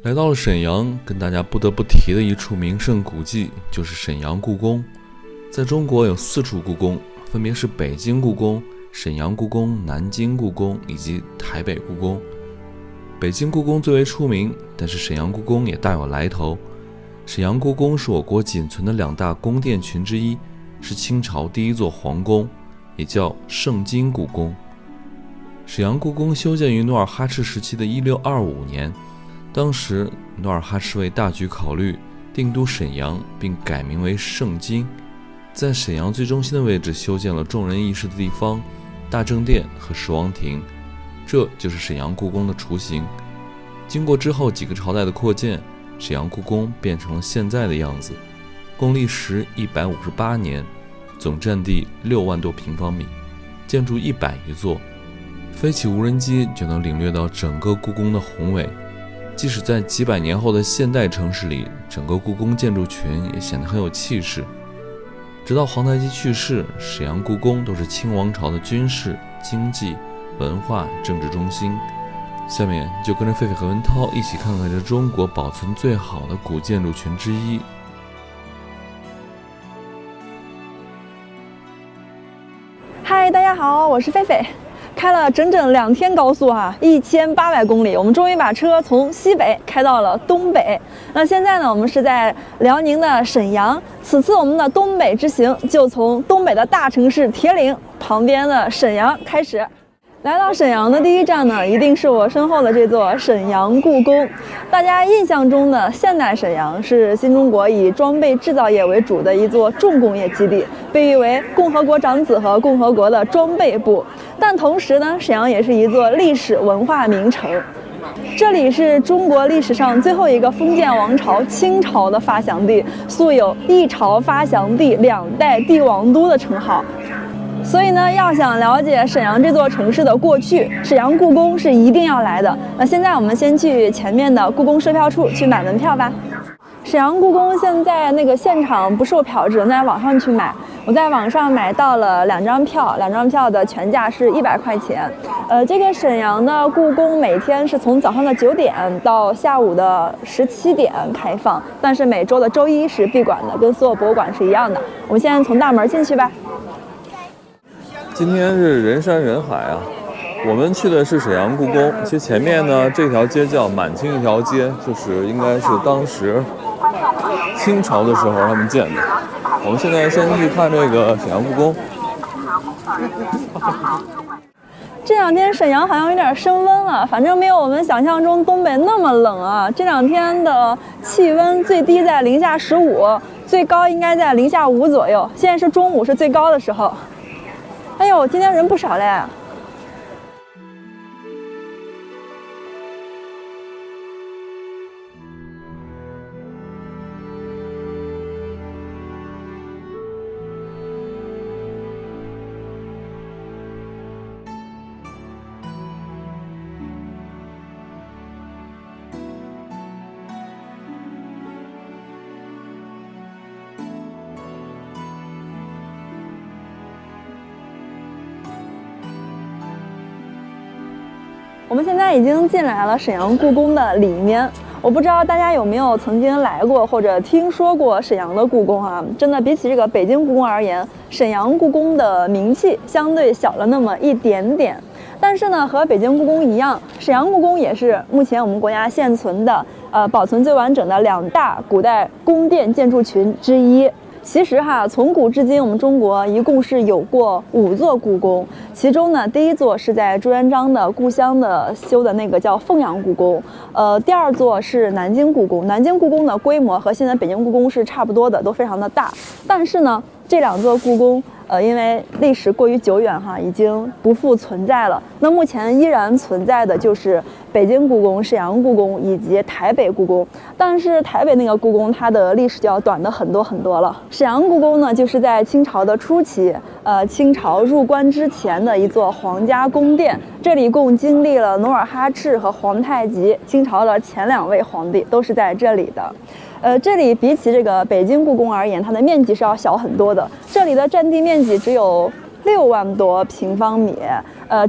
来到了沈阳，跟大家不得不提的一处名胜古迹就是沈阳故宫。在中国有4处故宫，分别是北京故宫、沈阳故宫、南京故宫以及台北故宫。北京故宫最为出名，但是沈阳故宫也大有来头。沈阳故宫是我国仅存的2大宫殿群之一，是清朝第一座皇宫，也叫盛京故宫。沈阳故宫修建于努尔哈赤时期的1625年，当时努尔哈赤为大局考虑，定都沈阳，并改名为盛京。在沈阳最中心的位置修建了众人议事的地方、大正殿和十王亭，这就是沈阳故宫的雏形。经过之后几个朝代的扩建，沈阳故宫变成了现在的样子，共历时158年，总占地6万多平方米，建筑100余座，飞起无人机就能领略到整个故宫的宏伟。即使在几百年后的现代城市里，整个故宫建筑群也显得很有气势。直到皇太极去世，沈阳故宫都是清王朝的军事、经济、文化、政治中心。下面就跟着狒狒和文涛一起看看这中国保存最好的古建筑群之一。嗨，大家好，我是狒狒。开了整整2天高速1800公里，我们终于把车从西北开到了东北。那现在呢，我们是在辽宁的沈阳。此次我们的东北之行就从东北的大城市铁岭旁边的沈阳开始。来到沈阳的第一站呢，一定是我身后的这座沈阳故宫。大家印象中的现代沈阳是新中国以装备制造业为主的一座重工业基地，被誉为共和国长子和共和国的装备部。但同时呢，沈阳也是一座历史文化名城。这里是中国历史上最后一个封建王朝清朝的发祥地，素有一朝发祥地、2代帝王都的称号。所以呢，要想了解沈阳这座城市的过去，沈阳故宫是一定要来的。那现在我们先去前面的故宫售票处去买门票吧。沈阳故宫现在那个现场不售票，只能在网上去买。我在网上买到了2张票，2张票的全价是100块钱。这个沈阳的故宫每天是从早上的9点到下午的17点开放，但是每周的周一是闭馆的，跟所有博物馆是一样的。我们现在从大门进去吧。今天是人山人海啊！我们去的是沈阳故宫，其实前面呢这条街叫满清一条街，就是应该是当时清朝的时候他们建的。我们现在先去看这个沈阳故宫。这2天沈阳好像有点升温了，反正没有我们想象中东北那么冷啊。这2天的气温最低在-15，最高应该在-5左右。现在是中午，是最高的时候。哎呦，今天人不少嘞。我们现在已经进来了沈阳故宫的里面，我不知道大家有没有曾经来过或者听说过沈阳的故宫啊？真的比起这个北京故宫而言，沈阳故宫的名气相对小了那么一点点。但是呢，和北京故宫一样，沈阳故宫也是目前我们国家现存的保存最完整的2大古代宫殿建筑群之一。其实从古至今，我们中国一共是有过5座故宫，其中呢，第1座是在朱元璋的故乡的修的那个叫凤阳故宫，第2座是南京故宫。南京故宫的规模和现在北京故宫是差不多的，都非常的大。但是呢，这2座故宫因为历史过于久远已经不复存在了。那目前依然存在的就是北京故宫、沈阳故宫以及台北故宫。但是台北那个故宫，它的历史就要短的很多很多了。沈阳故宫呢，就是在清朝的初期，清朝入关之前的一座皇家宫殿。这里共经历了努尔哈赤和皇太极，清朝的前2位皇帝都是在这里的。这里比起这个北京故宫而言，它的面积是要小很多的。这里的占地面积只有6万多平方米，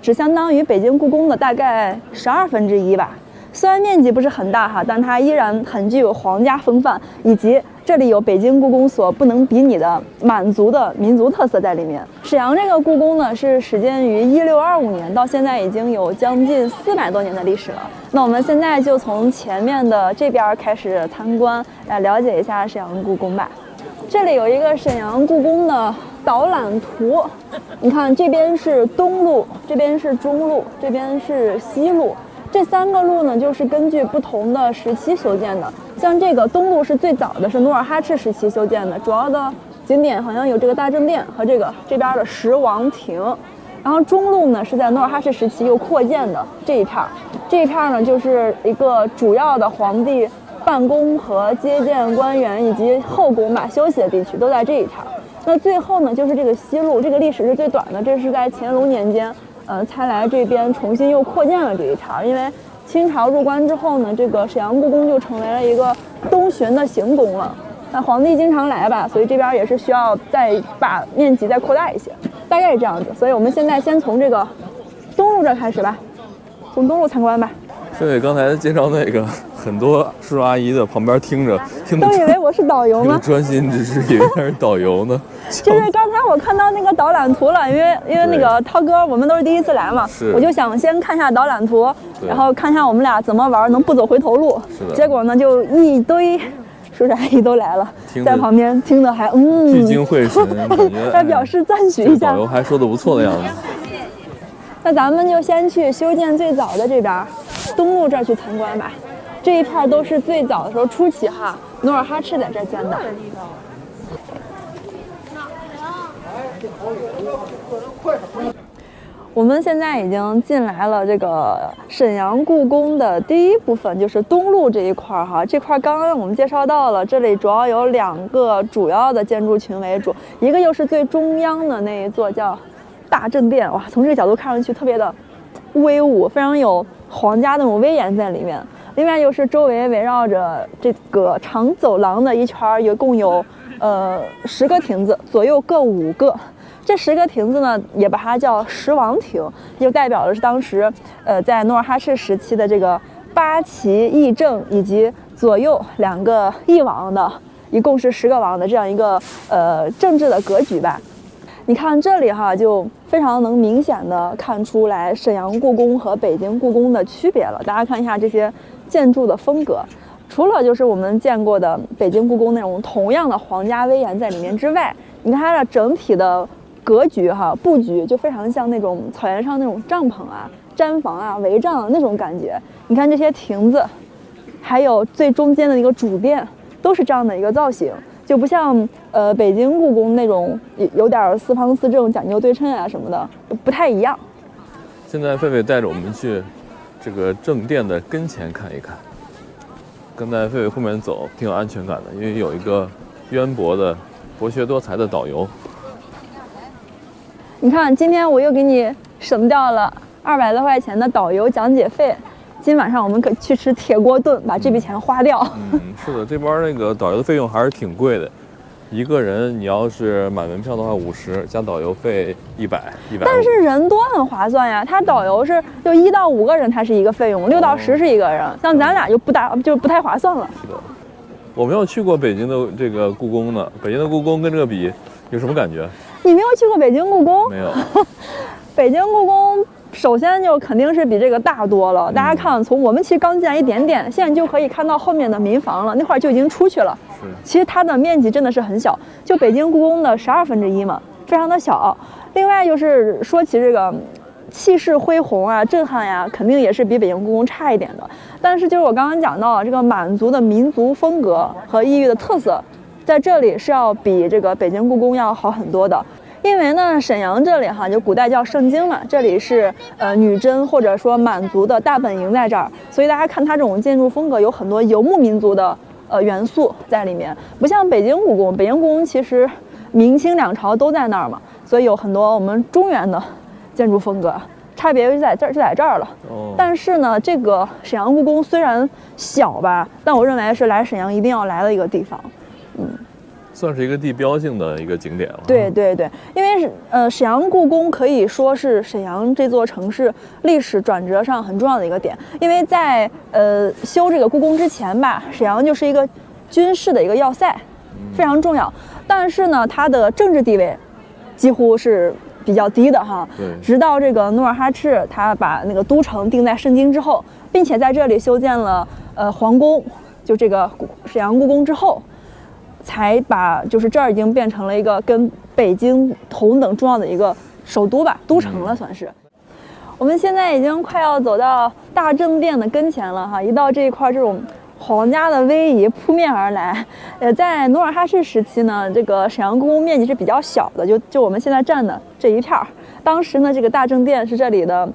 只相当于北京故宫的大概1/12吧。虽然面积不是很大哈，但它依然很具有皇家风范，以及这里有北京故宫所不能比拟的满族的民族特色在里面。沈阳这个故宫呢，是始建于1625年，到现在已经有将近400多年的历史了。那我们现在就从前面的这边开始参观，来了解一下沈阳故宫吧。这里有一个沈阳故宫的导览图，你看这边是东路，这边是中路，这边是西路。这3个路呢，就是根据不同的时期修建的。像这个东路是最早的，是努尔哈赤时期修建的，主要的景点好像有这个大正殿和这边的十王亭。然后中路呢是在努尔哈赤时期又扩建的这一片呢就是一个主要的皇帝办公和接见官员以及后宫吧休息的地区都在这一片。那最后呢就是这个西路，这个历史是最短的，这是在乾隆年间。才来这边重新又扩建了这一片，因为清朝入关之后呢，这个沈阳故宫就成为了一个东巡的行宫了。那皇帝经常来吧，所以这边也是需要再把面积再扩大一些，大概是这样子。所以我们现在先从这个东路这开始吧，从东路参观吧。狒狒刚才介绍那个，很多叔叔阿姨的旁边听着都以为我是导游呢，专心致志以为他是导游呢。就是刚才我看到那个导览图了，因为那个涛哥我们都是第一次来嘛，我就想先看一下导览图，然后看一下我们俩怎么玩能不走回头路。结果呢就一堆叔叔阿姨都来了，在旁边听的还聚精会神，还表示赞许一下。导游还说的不错的样子。那咱们就先去修建最早的这边东路这儿去参观吧。这一片都是最早的时候初期哈，努尔哈赤在这儿建的。我们现在已经进来了这个沈阳故宫的第一部分，就是东路这一块哈。这块刚刚我们介绍到了，这里主要有2个主要的建筑群为主，一个就是最中央的那一座叫大正殿，哇，从这个角度看上去特别的威武，非常有皇家那种威严在里面。另外就是周围围绕着这个长走廊的一圈，一共有10个亭子，左右各5个。这10个亭子呢，也把它叫十王亭，就代表的是当时在努尔哈赤时期的这个8旗议政以及左右2个议王的，一共是10个王的这样一个政治的格局吧。你看这里哈，就非常能明显的看出来沈阳故宫和北京故宫的区别了。大家看一下这些建筑的风格，除了就是我们见过的北京故宫那种同样的皇家威严在里面之外，你看它的整体的格局哈，布局就非常像那种草原上那种帐篷啊、毡房啊、帷帐啊那种感觉。你看这些亭子，还有最中间的一个主殿，都是这样的一个造型。就不像北京故宫那种有点四方四正、讲究对称啊什么的，不太一样。现在狒狒带着我们去这个正殿的跟前看一看，跟在狒狒后面走挺有安全感的，因为有一个渊博的、博学多才的导游。你看，今天我又给你省掉了200多块钱的导游讲解费。今晚上我们可去吃铁锅炖，把这笔钱花掉。是的，这边那个导游的费用还是挺贵的，一个人你要是买门票的话50，加导游费100。但是人多很划算呀，他导游是就1到5个人，他是一个费用，6到10是一个人，像咱俩就不太划算了。是的，我没有去过北京的这个故宫呢，北京的故宫跟这个比有什么感觉？你没有去过北京故宫？没有。北京故宫首先就肯定是比这个大多了。大家看，从我们其实刚进来一点点，现在就可以看到后面的民房了，那会儿就已经出去了。其实它的面积真的是很小，就北京故宫的1/12嘛，非常的小。另外就是说起这个气势恢宏啊、震撼呀，肯定也是比北京故宫差一点的。但是就是我刚刚讲到这个满族的民族风格和异域的特色，在这里是要比这个北京故宫要好很多的。因为呢，沈阳这里哈，就古代叫盛京嘛，这里是女真或者说满族的大本营在这儿，所以大家看它这种建筑风格有很多游牧民族的元素在里面，不像北京故宫。北京故宫其实明清两朝都在那儿嘛，所以有很多我们中原的建筑风格，差别就在这儿了。但是呢，这个沈阳故宫虽然小吧，但我认为是来沈阳一定要来的一个地方。算是一个地标性的一个景点了。对对对，因为沈阳故宫可以说是沈阳这座城市历史转折上很重要的一个点，因为在修这个故宫之前吧，沈阳就是一个军事的一个要塞，非常重要。但是呢，它的政治地位几乎是比较低的哈。对。直到这个努尔哈赤他把那个都城定在盛京之后，并且在这里修建了皇宫，就这个沈阳故宫之后，才把就是这儿已经变成了一个跟北京同等重要的一个首都吧，都城了算是。我们现在已经快要走到大政殿的跟前了哈，一到这一块这种皇家的威仪扑面而来。在努尔哈赤时期呢，这个沈阳故宫面积是比较小的，就我们现在站的这一片儿。当时呢，这个大政殿是这里的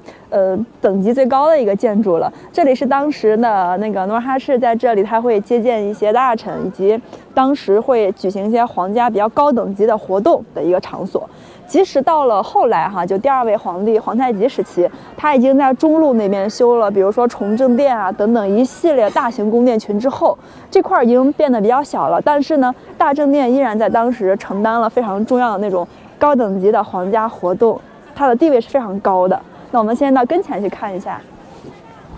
等级最高的一个建筑了。这里是当时的那个努尔哈赤在这里，他会接见一些大臣，以及当时会举行一些皇家比较高等级的活动的一个场所。即使到了后来哈，就第二位皇帝皇太极时期，他已经在中路那边修了，比如说崇政殿啊等等一系列大型宫殿群之后，这块已经变得比较小了。但是呢，大政殿依然在当时承担了非常重要的那种高等级的皇家活动，它的地位是非常高的。那我们现在到跟前去看一下。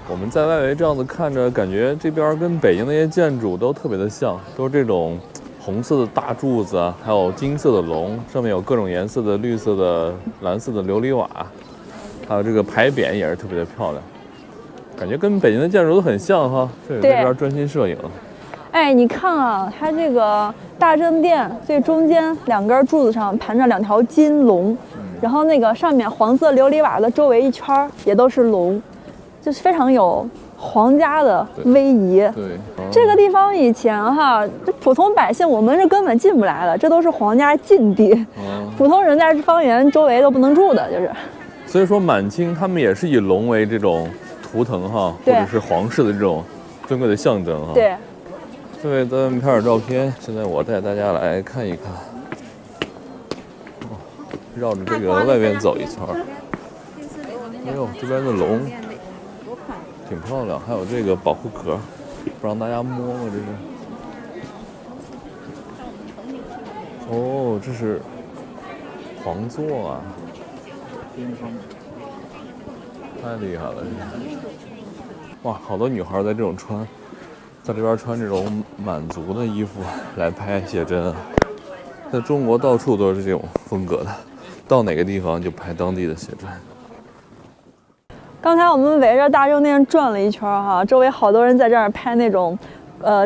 我们在外围这样子看着，感觉这边跟北京那些建筑都特别的像，都是这种红色的大柱子啊，还有金色的龙，上面有各种颜色的绿色的、蓝色的琉璃瓦，还有这个牌匾也是特别的漂亮，感觉跟北京的建筑都很像哈。这边专心摄影。哎，你看啊，它这个大政殿最中间2根柱子上盘着2条金龙，然后那个上面黄色琉璃瓦的周围一圈也都是龙，就是非常有皇家的威仪。对，这个地方以前哈，这普通百姓我们是根本进不来的，这都是皇家禁地，普通人在方圆周围都不能住的，就是。所以说满清他们也是以龙为这种图腾哈，或者是皇室的这种尊贵的象征哈。对。各位在外面拍点照片，现在我带大家来看一看，绕着这个外边走一圈。哎呦，这边的龙挺漂亮，还有这个保护壳，不让大家摸吗？这是。哦，这是皇座啊，太厉害了！哇，好多女孩在这种在这边穿这种满族的衣服来拍写真啊，在中国到处都是这种风格的，到哪个地方就拍当地的写真。刚才我们围着大政殿转了一圈哈，周围好多人在这儿拍那种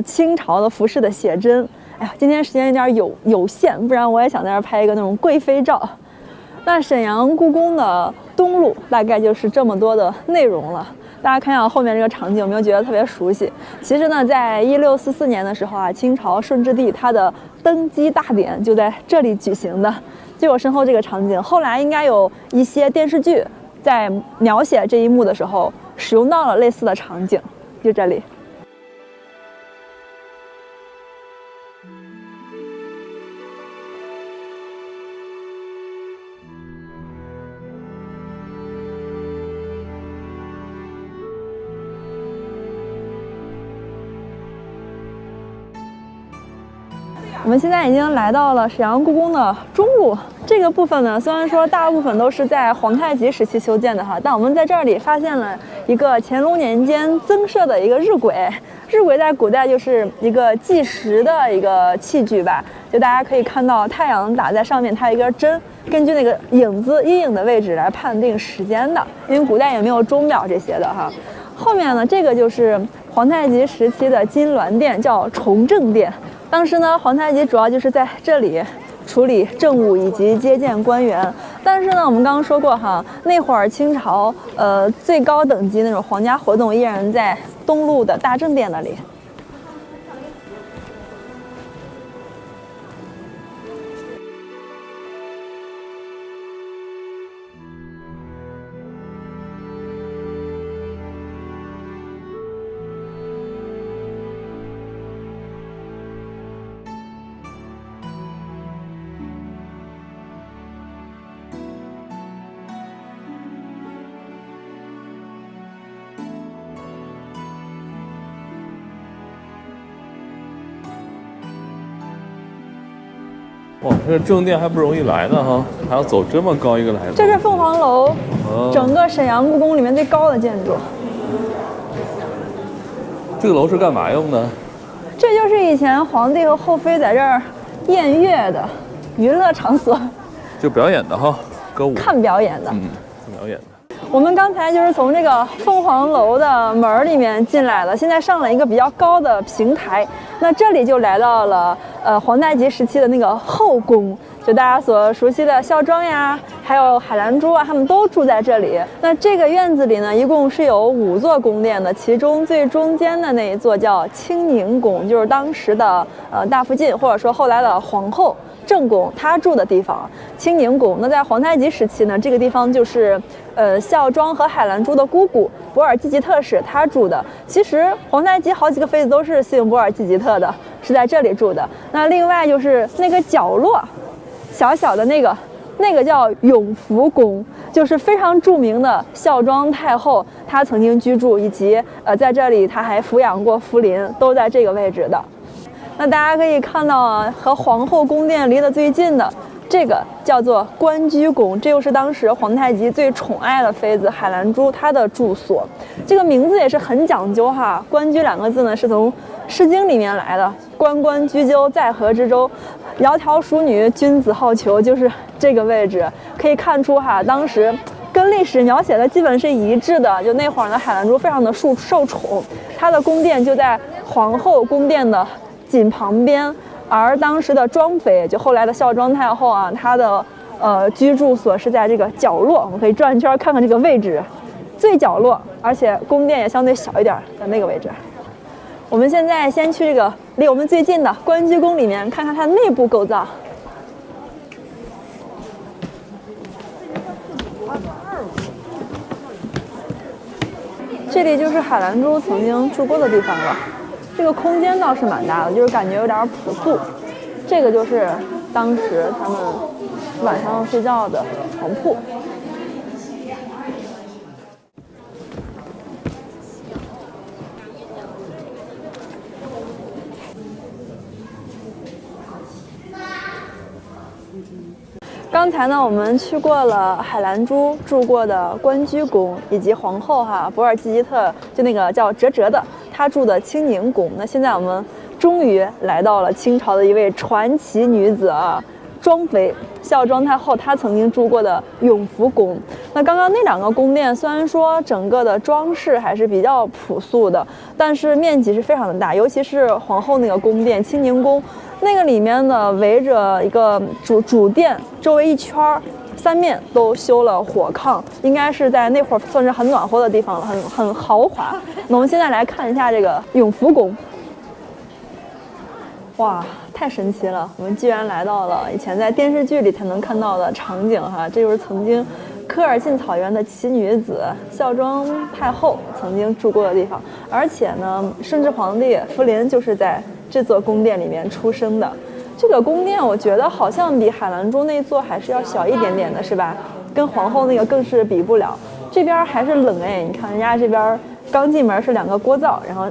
清朝的服饰的写真。哎呀，今天时间有点有限，不然我也想在这儿拍一个那种贵妃照。那沈阳故宫的东路大概就是这么多的内容了。大家看一下后面这个场景，有没有觉得特别熟悉？其实呢，在1644年的时候啊，清朝顺治帝他的登基大典就在这里举行的，就我身后这个场景。后来应该有一些电视剧在描写这一幕的时候，使用到了类似的场景，就这里。我们现在已经来到了沈阳故宫的中路这个部分呢，虽然说大部分都是在皇太极时期修建的哈，但我们在这里发现了一个乾隆年间增设的一个日晷。日晷在古代就是一个计时的一个器具吧，就大家可以看到太阳打在上面，它有一根针，根据那个影子阴影的位置来判定时间的，因为古代也没有钟表这些的哈。后面呢，这个就是皇太极时期的金銮殿，叫崇政殿。当时呢，皇太极主要就是在这里处理政务以及接见官员。但是呢，我们刚刚说过哈，那会儿清朝最高等级那种皇家活动依然在东路的大政殿那里。哇，这个正殿还不容易来呢哈，还要走这么高一个来路。这是凤凰楼，整个沈阳故宫里面最高的建筑。这个楼是干嘛用的？这就是以前皇帝和后妃在这儿宴乐的娱乐场所，就表演的哈，歌舞。看表演的。看表演的。我们刚才就是从这个凤凰楼的门里面进来了，现在上了一个比较高的平台，那这里就来到了皇太极时期的那个后宫，就大家所熟悉的孝庄呀，还有海兰珠啊，他们都住在这里。那这个院子里呢，一共是有5座宫殿的，其中最中间的那一座叫清宁宫，就是当时的大福晋或者说后来的皇后正宫她住的地方，清宁宫。那在皇太极时期呢，这个地方就是孝庄和海兰珠的姑姑博尔济吉特氏她住的。其实皇太极好几个妃子都是姓博尔济吉特的，是在这里住的。那另外就是那个角落，小小的那个叫永福宫，就是非常著名的孝庄太后她曾经居住，以及在这里她还抚养过福临，都在这个位置的。那大家可以看到啊，和皇后宫殿离得最近的这个叫做关雎宫，这又是当时皇太极最宠爱的妃子海兰珠她的住所。这个名字也是很讲究哈，关雎2个字呢是从《诗经》里面来的，关关雎鸠，在河之洲，窈窕淑女，君子好逑，就是这个位置。可以看出哈，当时跟历史描写的基本是一致的。就那会儿呢，海兰珠非常的受宠，她的宫殿就在皇后宫殿的紧旁边，而当时的庄妃，就后来的孝庄太后啊，她的居住所是在这个角落，我们可以转一圈看看这个位置，最角落，而且宫殿也相对小一点，在那个位置。我们现在先去这个离我们最近的关雎宫里面看看它内部构造。这里就是海兰珠曾经住过的地方了。这个空间倒是蛮大的，就是感觉有点朴素。这个就是当时他们晚上睡觉的床铺。刚才呢，我们去过了海兰珠住过的关雎宫，以及皇后博尔济吉特，就那个叫哲哲的，她住的清宁宫。那现在我们终于来到了清朝的一位传奇女子庄妃孝庄太后，她曾经住过的永福宫。那刚刚那2个宫殿虽然说整个的装饰还是比较朴素的，但是面积是非常的大，尤其是皇后那个宫殿清宁宫。那个里面呢，围着一个主殿，周围一圈3面都修了火炕，应该是在那会儿算是很暖和的地方了，很豪华。那我们现在来看一下这个永福宫。哇，太神奇了！我们居然来到了以前在电视剧里才能看到的场景哈，这就是曾经科尔沁草原的奇女子孝庄太后曾经住过的地方，而且呢，顺治皇帝福临就是在这座宫殿里面出生的。这个宫殿我觉得好像比海兰珠那座还是要小一点点的，是吧？跟皇后那个更是比不了。这边还是冷哎，你看人家这边刚进门是2个锅灶，然后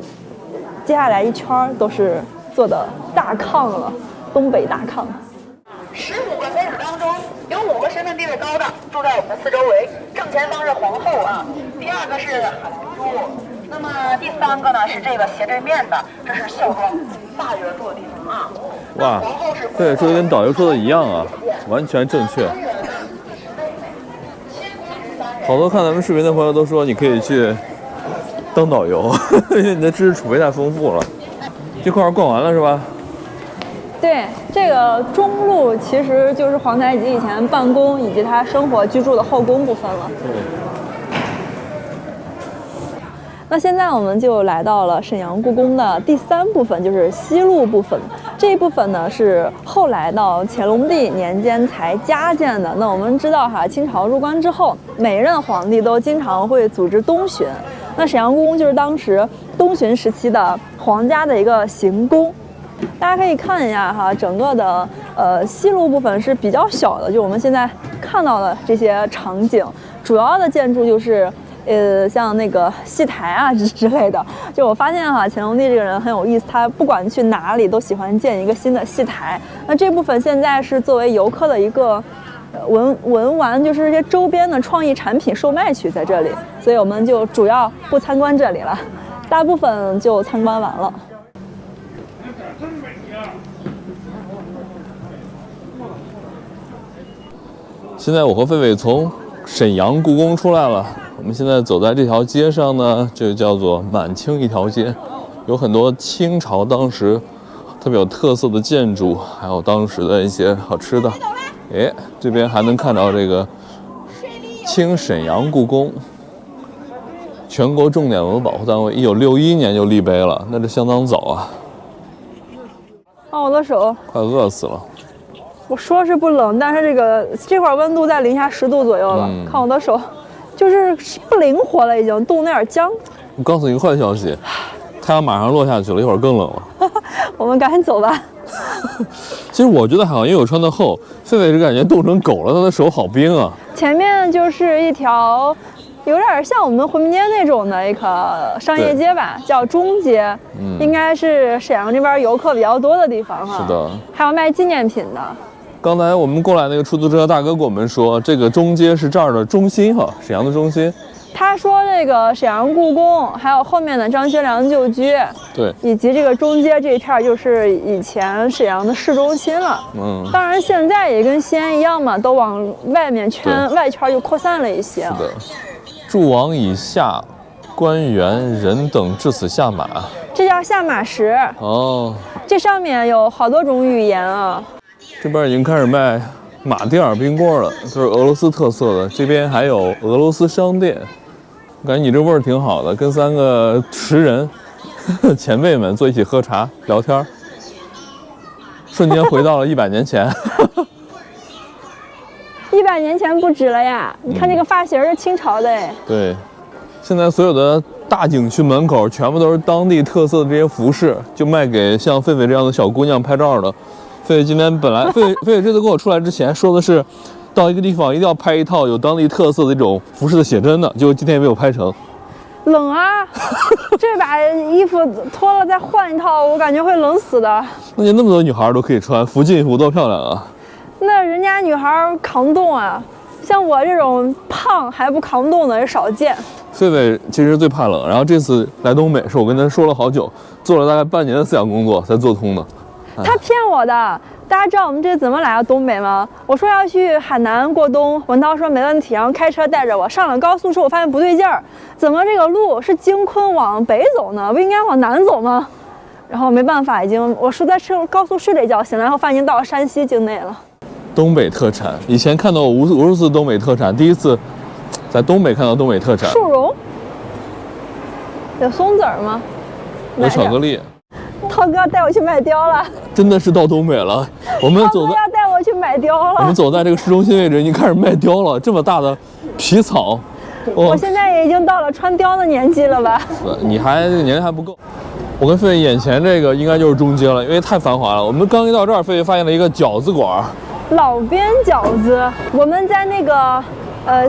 接下来一圈都是做的大炕了，东北大炕。15个妃子当中，有5个身份地位高的住在我们的4周围，正前方是皇后啊，第2个是海兰珠，那么第3个呢是这个斜对面的，这是孝庄大人住的地方啊。哇，对，说的跟导游说的一样啊，完全正确。好多看咱们视频的朋友都说你可以去当导游，因为你的知识储备太丰富了。这块逛完了是吧？对，这个中路其实就是皇太极以前办公以及他生活居住的后宫部分了。那现在我们就来到了沈阳故宫的第3部分，就是西路部分。这一部分呢是后来到乾隆帝年间才加建的。那我们知道清朝入关之后，每任皇帝都经常会组织东巡。那沈阳故宫就是当时东巡时期的皇家的一个行宫。大家可以看一下整个的西路部分是比较小的，就我们现在看到的这些场景，主要的建筑就是像那个戏台啊之类的。就我发现哈，乾隆帝这个人很有意思，他不管去哪里都喜欢建一个新的戏台。那这部分现在是作为游客的一个文玩，就是这些周边的创意产品售卖区在这里，所以我们就主要不参观这里了，大部分就参观完了。现在我和狒狒从沈阳故宫出来了，我们现在走在这条街上呢，这叫做满清一条街，有很多清朝当时特别有特色的建筑，还有当时的一些好吃的。哎，这边还能看到这个清沈阳故宫，全国重点文物保护单位，1961年就立碑了，那这相当早啊。我的手快饿死了。我说是不冷，但是这会儿温度在零下10度左右了。看我的手，就是不灵活了，已经冻得有点僵。我告诉你个坏消息，太阳马上落下去了，一会儿更冷了。我们赶紧走吧。其实我觉得还好，因为我穿的厚，狒狒是感觉冻成狗了，他的手好冰啊。前面就是一条有点像我们回民街那种的一个商业街吧，叫中街，应该是沈阳这边游客比较多的地方哈。是的，还有卖纪念品的。刚才我们过来那个出租车大哥跟我们说，这个中街是这儿的中心哈，沈阳的中心。他说这个沈阳故宫，还有后面的张学良旧居，对，以及这个中街这一片就是以前沈阳的市中心了。当然现在也跟西安一样嘛，都往外面外圈就扩散了一些。是的，筑王以下，官员人等至此下马。这叫下马石。哦，这上面有好多种语言啊。这边已经开始卖马迭尔冰棍了，都是俄罗斯特色的。这边还有俄罗斯商店，我感觉你这味儿挺好的，跟3个识人前辈们坐一起喝茶聊天，瞬间回到了100年前。100年前不止了呀！你看这个发型是清朝的哎。对，现在所有的大景区门口全部都是当地特色的这些服饰，就卖给像狒狒这样的小姑娘拍照的。狒狒今天本来狒狒这次跟我出来之前说的是，到一个地方一定要拍一套有当地特色的这种服饰的写真的，结果今天也没有拍成。冷啊！这把衣服脱了再换一套，我感觉会冷死的。那么多女孩都可以穿，福晋服多漂亮啊！那人家女孩扛冻啊，像我这种胖还不扛冻的也少见。狒狒其实最怕冷，然后这次来东北是我跟他说了好久，做了大概半年的思想工作才做通的。他骗我的。大家知道我们这怎么来到东北吗？我说要去海南过冬，文涛说没问题，然后开车带着我上了高速之后，我发现不对劲儿，怎么这个路是京昆往北走呢？不应该往南走吗？然后没办法，我是在高速睡了一觉，醒来后发现已经到了山西境内了。东北特产，以前看到过无数次东北特产，第一次在东北看到东北特产。树茸，有松子儿吗？有巧克力。涛哥带我去买貂了，真的是到东北了。我们走要带我去买貂了。我们走在这个市中心位置，已经开始卖貂了。这么大的皮草，我现在也已经到了穿貂的年纪了吧？你还这个年龄还不够。我跟狒狒眼前这个应该就是中街了，因为太繁华了。我们刚一到这儿，狒狒发现了一个饺子馆，老边饺子。我们在那个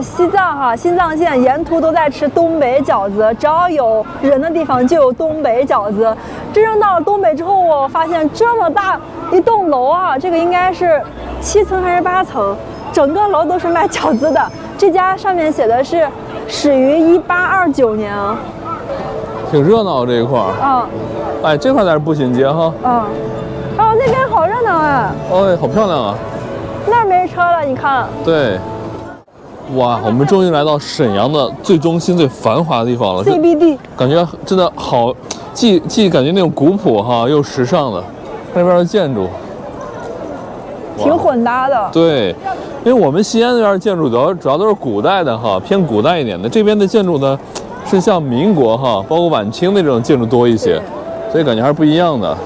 西藏线沿途都在吃东北饺子，只要有人的地方就有东北饺子。真正到了东北之后，我发现这么大一栋楼啊，这个应该是7层还是8层，整个楼都是卖饺子的。这家上面写的是始于1829年啊，挺热闹这一块儿。哎，这块才是步行街哈。那边好热闹啊。哎，好漂亮啊。那儿没车了，你看。对。哇，我们终于来到沈阳的最中心、最繁华的地方了。CBD， 感觉真的好，既感觉那种古朴哈，又时尚的。那边的建筑挺混搭的。对，因为我们西安那边建筑主要都是古代的哈，偏古代一点的。这边的建筑呢，是像民国哈，包括晚清那种建筑多一些，所以感觉还是不一样的。